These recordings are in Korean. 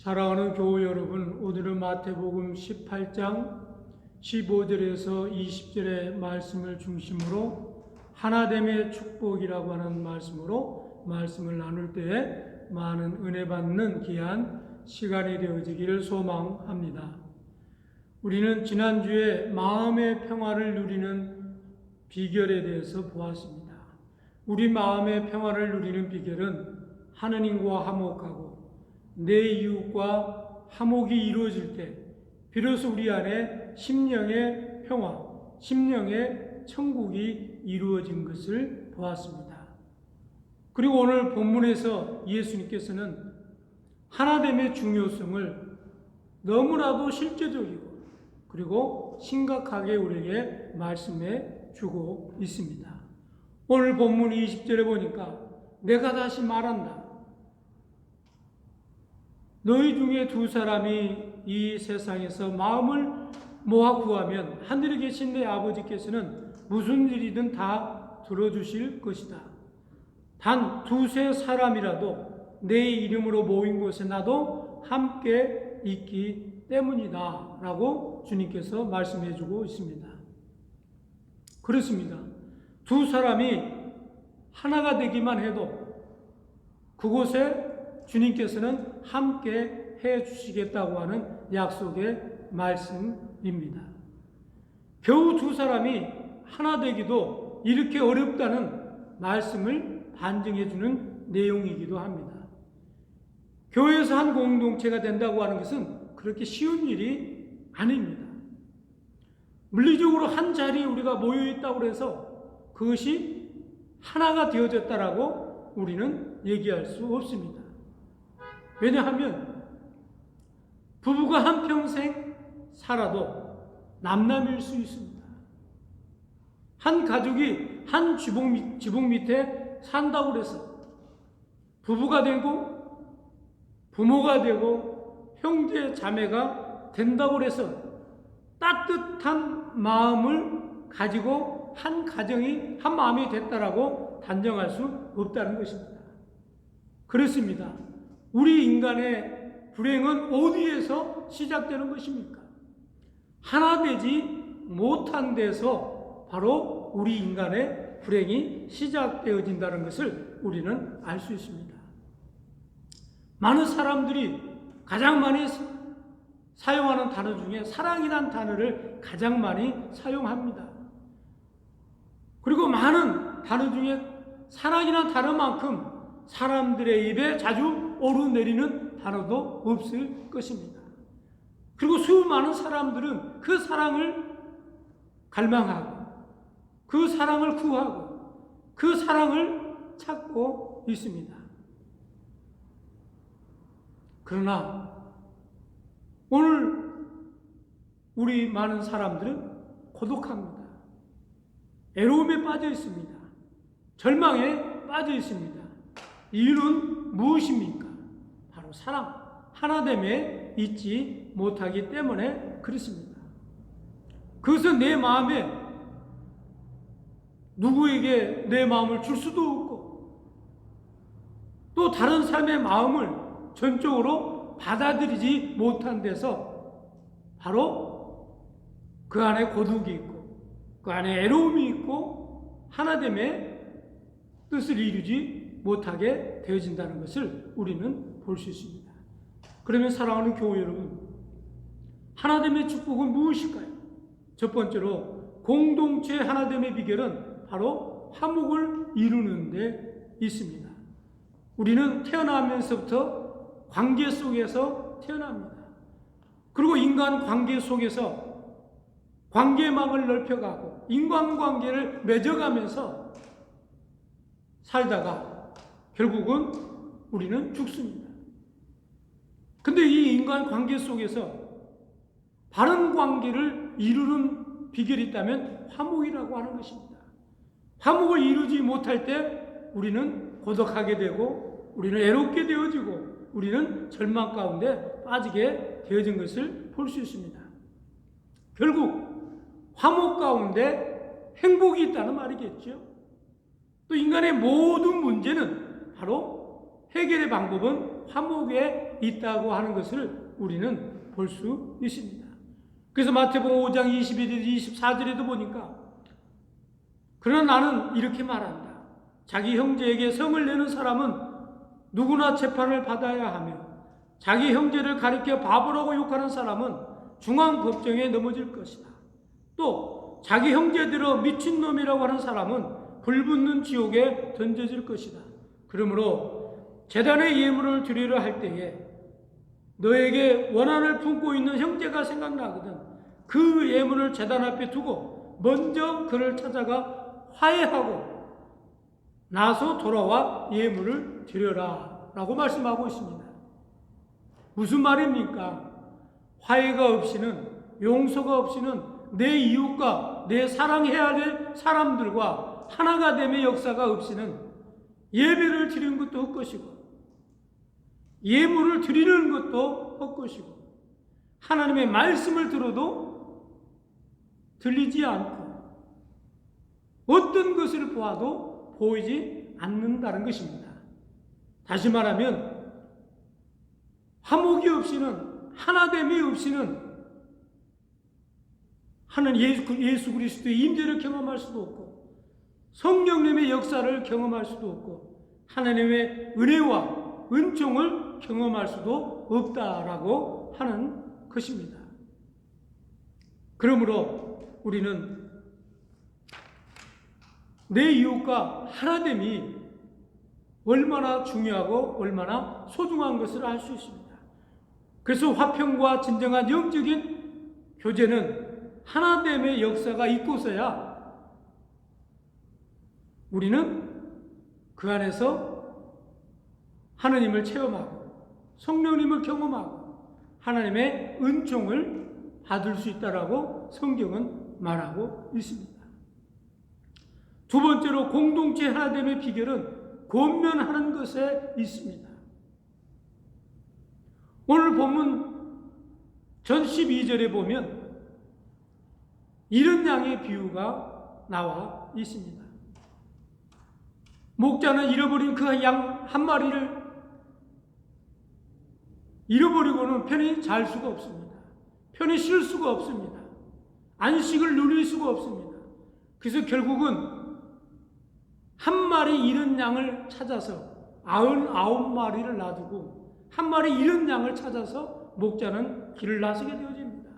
사랑하는 교우 여러분, 오늘은 마태복음 18장 15절에서 20절의 말씀을 중심으로 하나됨의 축복이라고 하는 말씀으로 말씀을 나눌 때에 많은 은혜 받는 귀한 시간이 되어지기를 소망합니다. 우리는 지난주에 마음의 평화를 누리는 비결에 대해서 보았습니다. 우리 마음의 평화를 누리는 비결은 하느님과 화목하고 내 이웃과 화목이 이루어질 때 비로소 우리 안에 심령의 평화, 심령의 천국이 이루어진 것을 보았습니다. 그리고 오늘 본문에서 예수님께서는 하나됨의 중요성을 너무나도 실제적이고 그리고 심각하게 우리에게 말씀해 주고 있습니다. 오늘 본문 20절에 보니까 내가 다시 말한다. 너희 중에 두 사람이 이 세상에서 마음을 모아 구하면 하늘에 계신 내 아버지께서는 무슨 일이든 다 들어주실 것이다. 단 두세 사람이라도 내 이름으로 모인 곳에 나도 함께 있기 때문이다 라고 주님께서 말씀해 주고 있습니다. 그렇습니다. 두 사람이 하나가 되기만 해도 그곳에 주님께서는 함께 해 주시겠다고 하는 약속의 말씀입니다. 겨우 두 사람이 하나 되기도 이렇게 어렵다는 말씀을 반증해 주는 내용이기도 합니다. 교회에서 한 공동체가 된다고 하는 것은 그렇게 쉬운 일이 아닙니다. 물리적으로 한 자리에 우리가 모여 있다고 해서 그것이 하나가 되어졌다라고 우리는 얘기할 수 없습니다. 왜냐하면 부부가 한평생 살아도 남남일 수 있습니다. 한 가족이 한 지붕 밑에 산다고 해서 부부가 되고 부모가 되고 형제 자매가 된다고 해서 따뜻한 마음을 가지고 한 가정이 한 마음이 됐다라고 단정할 수 없다는 것입니다. 그렇습니다. 우리 인간의 불행은 어디에서 시작되는 것입니까? 하나 되지 못한 데서 바로 우리 인간의 불행이 시작되어진다는 것을 우리는 알 수 있습니다. 많은 사람들이 가장 많이 사용하는 단어 중에 사랑이라는 단어를 가장 많이 사용합니다. 그리고 많은 단어 중에 사랑이라는 단어만큼 사람들의 입에 자주 오르내리는 단어도 없을 것입니다. 그리고 수많은 사람들은 그 사랑을 갈망하고 그 사랑을 구하고 그 사랑을 찾고 있습니다. 그러나 오늘 우리 많은 사람들은 고독합니다. 애로움에 빠져 있습니다. 절망에 빠져 있습니다. 이유는 무엇입니까? 바로 사랑, 하나됨에 있지 못하기 때문에 그렇습니다. 그것은 내 마음에 누구에게 내 마음을 줄 수도 없고 또 다른 사람의 마음을 전적으로 받아들이지 못한 데서 바로 그 안에 고독이 있고 그 안에 애로움이 있고 하나됨의 뜻을 이루지 못하게 되어진다는 것을 우리는 볼 수 있습니다. 그러면 사랑하는 교우 여러분, 하나됨의 축복은 무엇일까요? 첫 번째로 공동체 하나됨의 비결은 바로 화목을 이루는 데 있습니다. 우리는 태어나면서부터 관계 속에서 태어납니다. 그리고 인간 관계 속에서 관계망을 넓혀가고 인간관계를 맺어가면서 살다가 결국은 우리는 죽습니다. 근데 이 인간 관계 속에서 바른 관계를 이루는 비결이 있다면 화목이라고 하는 것입니다. 화목을 이루지 못할 때 우리는 고독하게 되고 우리는 애롭게 되어지고 우리는 절망 가운데 빠지게 되어진 것을 볼 수 있습니다. 결국 화목 가운데 행복이 있다는 말이겠죠. 또 인간의 모든 문제는 바로 해결의 방법은 화목에 있다고 하는 것을 우리는 볼 수 있습니다. 그래서 마태복음 5장 21절 24절에도 보니까 그러나 나는 이렇게 말한다. 자기 형제에게 성을 내는 사람은 누구나 재판을 받아야 하며 자기 형제를 가리켜 바보라고 욕하는 사람은 중앙법정에 넘어질 것이다. 또 자기 형제들을 미친놈이라고 하는 사람은 불붙는 지옥에 던져질 것이다. 그러므로 제단의 예물을 드리려 할 때에 너에게 원한을 품고 있는 형제가 생각나거든 그 예물을 제단 앞에 두고 먼저 그를 찾아가 화해하고 나서 돌아와 예물을 드려라 라고 말씀하고 있습니다. 무슨 말입니까? 화해가 없이는, 용서가 없이는 내 이웃과 내 사랑해야 될 사람들과 하나가 됨의 역사가 없이는 예배를 드리는 것도 헛것이고 예물을 드리는 것도 헛것이고 하나님의 말씀을 들어도 들리지 않고 어떤 것을 보아도 보이지 않는다는 것입니다. 다시 말하면 화목이 없이는, 하나됨이 없이는 하나님 예수 그리스도의 임재를 경험할 수도 없고 성령님의 역사를 경험할 수도 없고 하나님의 은혜와 은총을 경험할 수도 없다라고 하는 것입니다. 그러므로 우리는 내 이웃과 하나됨이 얼마나 중요하고 얼마나 소중한 것을 알 수 있습니다. 그래서 화평과 진정한 영적인 교제는 하나됨의 역사가 있고서야 우리는 그 안에서 하나님을 체험하고 성령님을 경험하고 하나님의 은총을 받을 수 있다라고 성경은 말하고 있습니다. 두 번째로 공동체 하나됨의 비결은 권면하는 것에 있습니다. 오늘 본문 전 12절에 보면 이런 양의 비유가 나와 있습니다. 목자는 잃어버린 그 양 한 마리를 잃어버리고는 편히 잘 수가 없습니다. 편히 쉴 수가 없습니다. 안식을 누릴 수가 없습니다. 그래서 결국은 한 마리 잃은 양을 찾아서 99마리를 놔두고 한 마리 잃은 양을 찾아서 목자는 길을 나서게 되어집니다.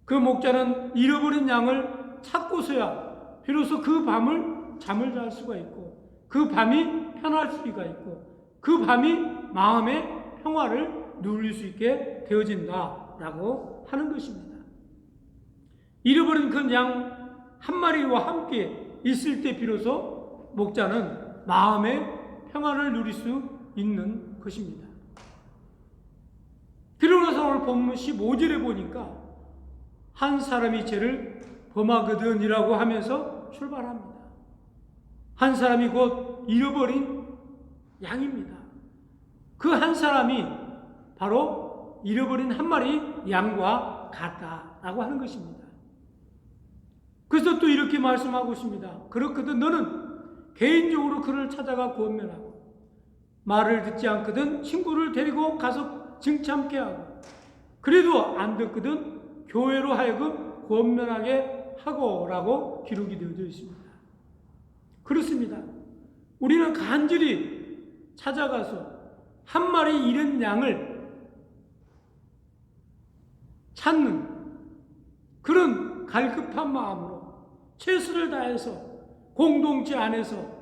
그 목자는 잃어버린 양을 찾고서야 비로소 그 밤을 잠을 잘 수가 있고 그 밤이 편할 수가 있고 그 밤이 마음의 평화를 누릴 수 있게 되어진다라고 하는 것입니다. 잃어버린 그 양 한 마리와 함께 있을 때 비로소 목자는 마음의 평안을 누릴 수 있는 것입니다. 그러면서 오늘 본문 15절에 보니까 한 사람이 죄를 범하거든이라고 하면서 출발합니다. 한 사람이 곧 잃어버린 양입니다. 그 한 사람이 바로 잃어버린 한 마리 양과 같다라고 하는 것입니다. 그래서 또 이렇게 말씀하고 있습니다. 그렇거든 너는 개인적으로 그를 찾아가 권면하고 말을 듣지 않거든 친구를 데리고 가서 증참케 하고 그래도 안 듣거든 교회로 하여금 권면하게 하고라고 기록이 되어져 있습니다. 그렇습니다. 우리는 간절히 찾아가서 한 마리 잃은 양을 찾는 그런 갈급한 마음으로 최선을 다해서 공동체 안에서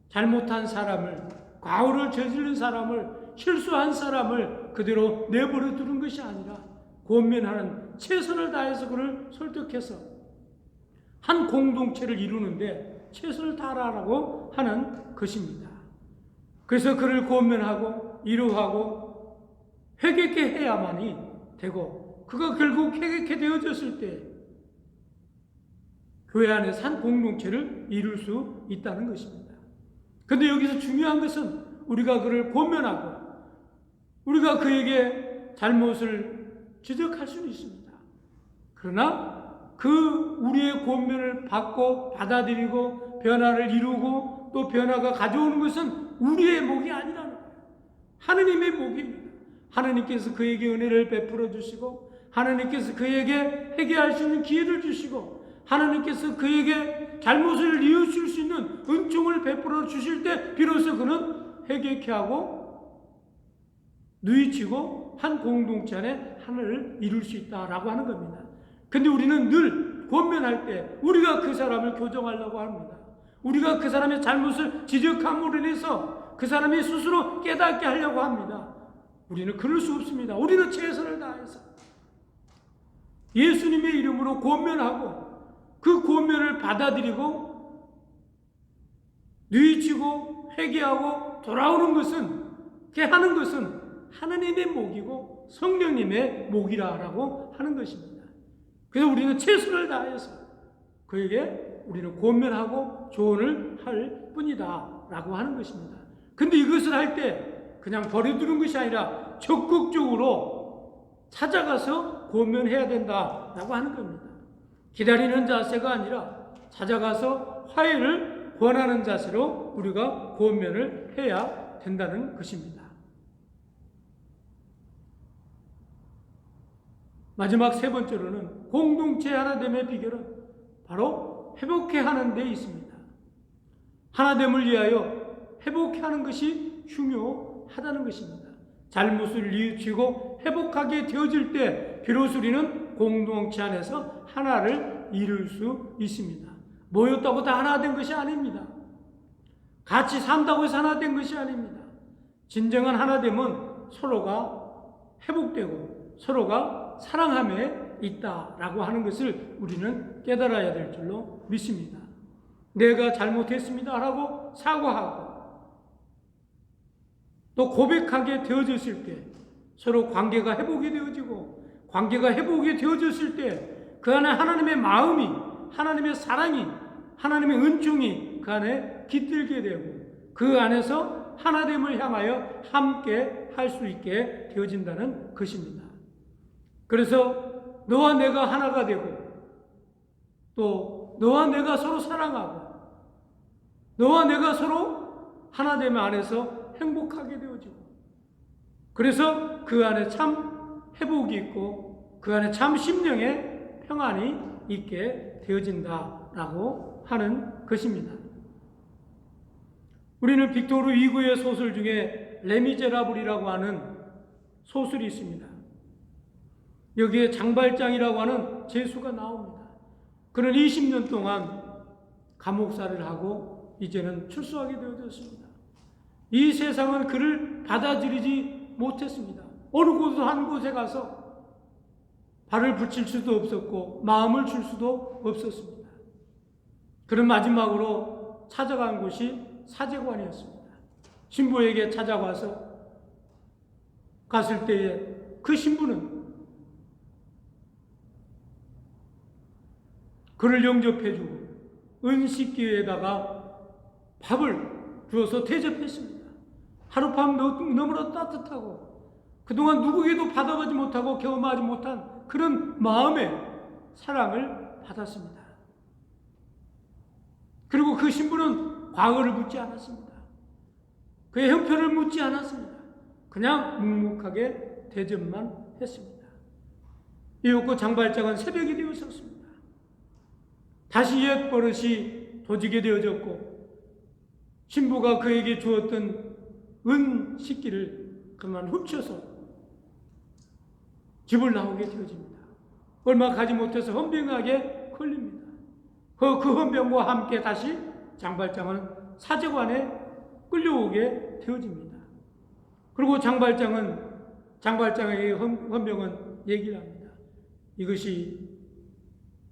잘못한 사람을, 과오를 저지른 사람을, 실수한 사람을 그대로 내버려 두는 것이 아니라 권면하는 최선을 다해서 그를 설득해서 한 공동체를 이루는데 최선을 다하라고 하는 것입니다. 그래서 그를 권면하고 위로하고 회개케 해야만이 되고 그가 결국 회개케 되어졌을 때 교회 안에서 한 공동체를 이룰 수 있다는 것입니다. 그런데 여기서 중요한 것은 우리가 그를 권면하고 우리가 그에게 잘못을 지적할 수는 있습니다. 그러나 그 우리의 권면을 받고 받아들이고 변화를 이루고 또 변화가 가져오는 것은 우리의 몫이 아니라는 거예요. 하느님의 복입니다. 하느님께서 그에게 은혜를 베풀어 주시고, 하느님께서 그에게 회개할 수 있는 기회를 주시고, 하나님께서 그에게 잘못을 뉘우칠 수 있는 은총을 베풀어 주실 때 비로소 그는 회개케 하고 누이치고 한 공동체 안에 하나를 이룰 수 있다라고 하는 겁니다. 근데 우리는 늘 권면할 때 우리가 그 사람을 교정하려고 합니다. 우리가 그 사람의 잘못을 지적함으로 인해서 그 사람이 스스로 깨닫게 하려고 합니다. 우리는 그럴 수 없습니다. 우리는 최선을 다해서 예수님의 이름으로 권면하고 그 권면을 받아들이고 뉘우치고 회개하고 돌아오는 것은, 그렇게 하는 것은 하나님의 목이고 성령님의 목이라고 하는 것입니다. 그래서 우리는 최선을 다해서 그에게 우리는 권면하고 조언을 할 뿐이다 라고 하는 것입니다. 근데 이것을 할 때 그냥 버려두는 것이 아니라 적극적으로 찾아가서 권면해야 된다라고 하는 겁니다. 기다리는 자세가 아니라 찾아가서 화해를 권하는 자세로 우리가 권면을 해야 된다는 것입니다. 마지막 세 번째로는 공동체 하나됨의 비결은 바로 회복해 하는 데 있습니다. 하나됨을 위하여 회복해 하는 것이 중요하다는 것입니다. 잘못을 뉘우치고 회복하게 되어질 때 비로소 우리는 공동체 안에서 하나를 이룰 수 있습니다. 모였다고 다 하나 된 것이 아닙니다. 같이 산다고 해서 하나 된 것이 아닙니다. 진정한 하나됨은 서로가 회복되고 서로가 사랑함에 있다라고 하는 것을 우리는 깨달아야 될 줄로 믿습니다. 내가 잘못했습니다 라고 사과하고 또 고백하게 되어졌을 때 서로 관계가 회복이 되어지고, 관계가 회복이 되어졌을 때 그 안에 하나님의 마음이, 하나님의 사랑이, 하나님의 은총이 그 안에 깃들게 되고 그 안에서 하나됨을 향하여 함께 할 수 있게 되어진다는 것입니다. 그래서 너와 내가 하나가 되고 또 너와 내가 서로 사랑하고 너와 내가 서로 하나됨 안에서 행복하게 되어지고, 그래서 그 안에 참 회복이 있고 그 안에 참 심령의 평안이 있게 되어진다라고 하는 것입니다. 우리는 빅토르 위고의 소설 중에 레미제라블이라고 하는 소설이 있습니다. 여기에 장발장이라고 하는 죄수가 나옵니다. 그는 20년 동안 감옥살이를 하고 이제는 출소하게 되어졌습니다. 이 세상은 그를 받아들이지 못했습니다. 어느 곳 한 곳에 가서 발을 붙일 수도 없었고 마음을 줄 수도 없었습니다. 그는 마지막으로 찾아간 곳이 사제관이었습니다. 신부에게 찾아와서 갔을 때에 그 신부는 그를 영접해주고 은식기에다가 밥을 주어서 대접했습니다. 하룻밤 너무나 따뜻하고 그동안 누구에게도 받아보지 못하고 경험하지 못한 그런 마음의 사랑을 받았습니다. 그리고 그 신부는 과거를 묻지 않았습니다. 그의 형편을 묻지 않았습니다. 그냥 묵묵하게 대접만 했습니다. 이윽고 장발장은 새벽이 되었었습니다. 다시 옛 버릇이 도지게 되어졌고 신부가 그에게 주었던 은 식기를 그만 훔쳐서 집을 나오게 되어집니다. 얼마 가지 못해서 헌병하게 걸립니다. 그 헌병과 함께 다시 장발장은 사제관에 끌려오게 되어집니다. 그리고 장발장에게 헌병은 얘기를 합니다. 이것이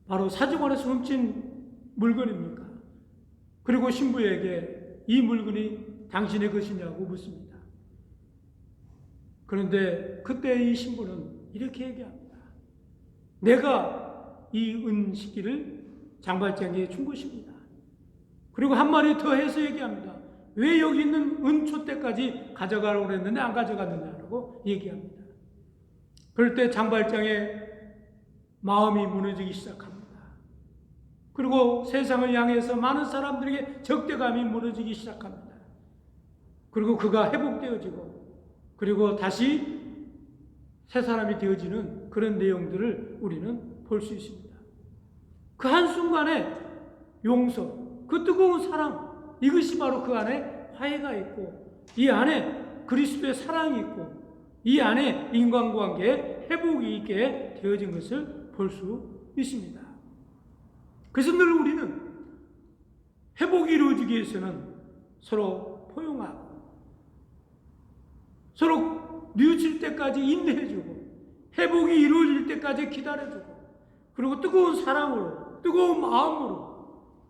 바로 사제관에서 훔친 물건입니까? 그리고 신부에게 이 물건이 당신의 것이냐고 묻습니다. 그런데 그때 이 신부는 이렇게 얘기합니다. 내가 이 은식기를 장발장에게 준 것입니다. 그리고 한 마디 더 해서 얘기합니다. 왜 여기 있는 은촛대까지 가져가라고 그랬는데 안 가져갔느냐고 얘기합니다. 그럴 때 장발장의 마음이 무너지기 시작합니다. 그리고 세상을 향해서 많은 사람들에게 적대감이 무너지기 시작합니다. 그리고 그가 회복되어지고 그리고 다시 새 사람이 되어지는 그런 내용들을 우리는 볼 수 있습니다. 그 한순간에 용서, 그 뜨거운 사랑, 이것이 바로 그 안에 화해가 있고 이 안에 그리스도의 사랑이 있고 이 안에 인간관계에 회복이 있게 되어진 것을 볼 수 있습니다. 그래서 늘 우리는 회복이 이루어지기 위해서는 서로 포용하고 서로 뉘우칠 때까지 인내해주고 회복이 이루어질 때까지 기다려주고 그리고 뜨거운 사랑으로 뜨거운 마음으로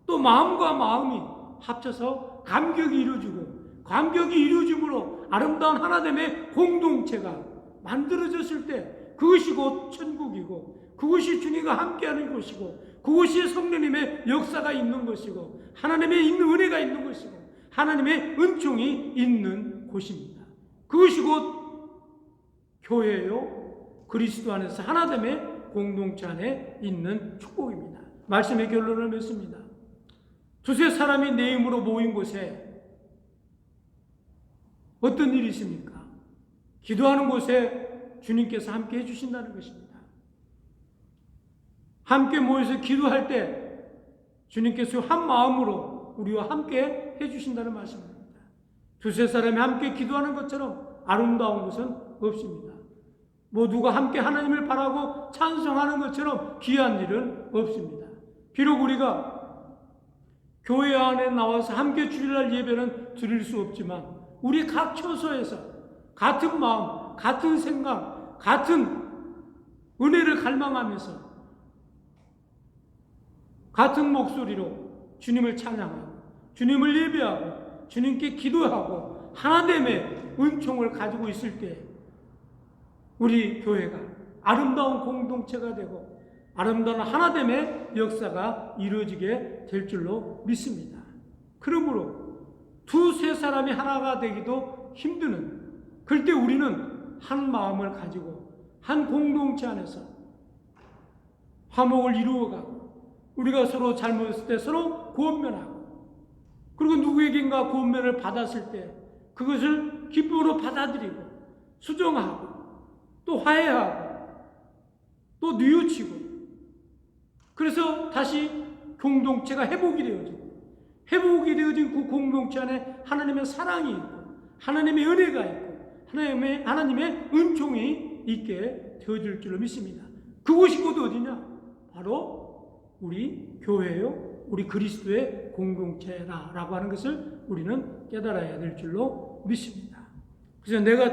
또 마음과 마음이 합쳐서 감격이 이루어지고 감격이 이루어짐으로 아름다운 하나됨의 공동체가 만들어졌을 때 그것이 곧 천국이고 그것이 주님과 함께하는 곳이고 그것이 성령님의 역사가 있는 것이고 하나님의 있는 은혜가 있는 것이고 하나님의 은총이 있는 곳입니다. 그것이 곧 교회요 그리스도 안에서 하나됨의 공동체 안에 있는 축복입니다. 말씀의 결론을 맺습니다. 두세 사람이 내 이름으로 모인 곳에 어떤 일이 있습니까? 기도하는 곳에 주님께서 함께 해주신다는 것입니다. 함께 모여서 기도할 때 주님께서 한 마음으로 우리와 함께 해주신다는 말씀입니다. 두세 사람이 함께 기도하는 것처럼 아름다운 것은 없습니다. 모두가 함께 하나님을 바라고 찬송하는 것처럼 귀한 일은 없습니다. 비록 우리가 교회 안에 나와서 함께 주일날 예배는 드릴 수 없지만 우리 각 처소에서 같은 마음, 같은 생각, 같은 은혜를 갈망하면서 같은 목소리로 주님을 찬양하고 주님을 예배하고 주님께 기도하고 하나됨의 은총을 가지고 있을 때 우리 교회가 아름다운 공동체가 되고 아름다운 하나됨의 역사가 이루어지게 될 줄로 믿습니다. 그러므로 두세 사람이 하나가 되기도 힘드는 그럴 때 우리는 한 마음을 가지고 한 공동체 안에서 화목을 이루어가고 우리가 서로 잘못했을 때 서로 구원면하고 그리고 누구에겐가 구원면을 받았을 때 그것을 기쁨으로 받아들이고 수정하고 또 화해하고 또 뉘우치고 그래서 다시 공동체가 회복이 되어지고 회복이 되어진 그 공동체 안에 하나님의 사랑이 있고 하나님의 은혜가 있고 하나님의 은총이 있게 되어질 줄로 믿습니다. 그곳이 곧 어디냐? 바로 우리 교회요 우리 그리스도의 공동체라고 하는 것을 우리는 깨달아야 될 줄로 믿습니다. 그래서 내가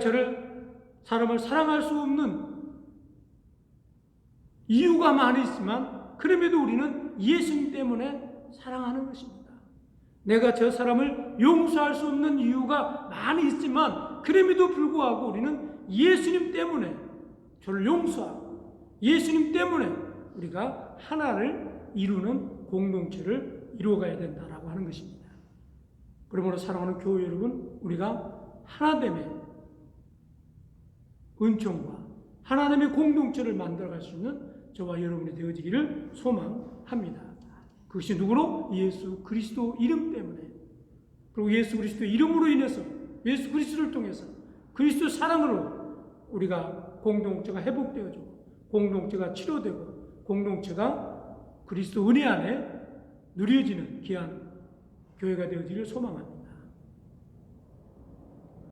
사람을 사랑할 수 없는 이유가 많이 있지만 그럼에도 우리는 예수님 때문에 사랑하는 것입니다. 내가 저 사람을 용서할 수 없는 이유가 많이 있지만 그럼에도 불구하고 우리는 예수님 때문에 저를 용서하고 예수님 때문에 우리가 하나를 이루는 공동체를 이루어가야 된다라고 하는 것입니다. 그러므로 사랑하는 교회 여러분, 우리가 하나됨의 은총과 하나님의 공동체를 만들어갈 수 있는 저와 여러분이 되어지기를 소망합니다. 그것이 누구로? 예수 그리스도 이름 때문에 그리고 예수 그리스도 이름으로 인해서 예수 그리스도를 통해서 그리스도 사랑으로 우리가 공동체가 회복되어지고 공동체가 치료되고 공동체가 그리스도 은혜 안에 누려지는 귀한 교회가 되어지기를 소망합니다.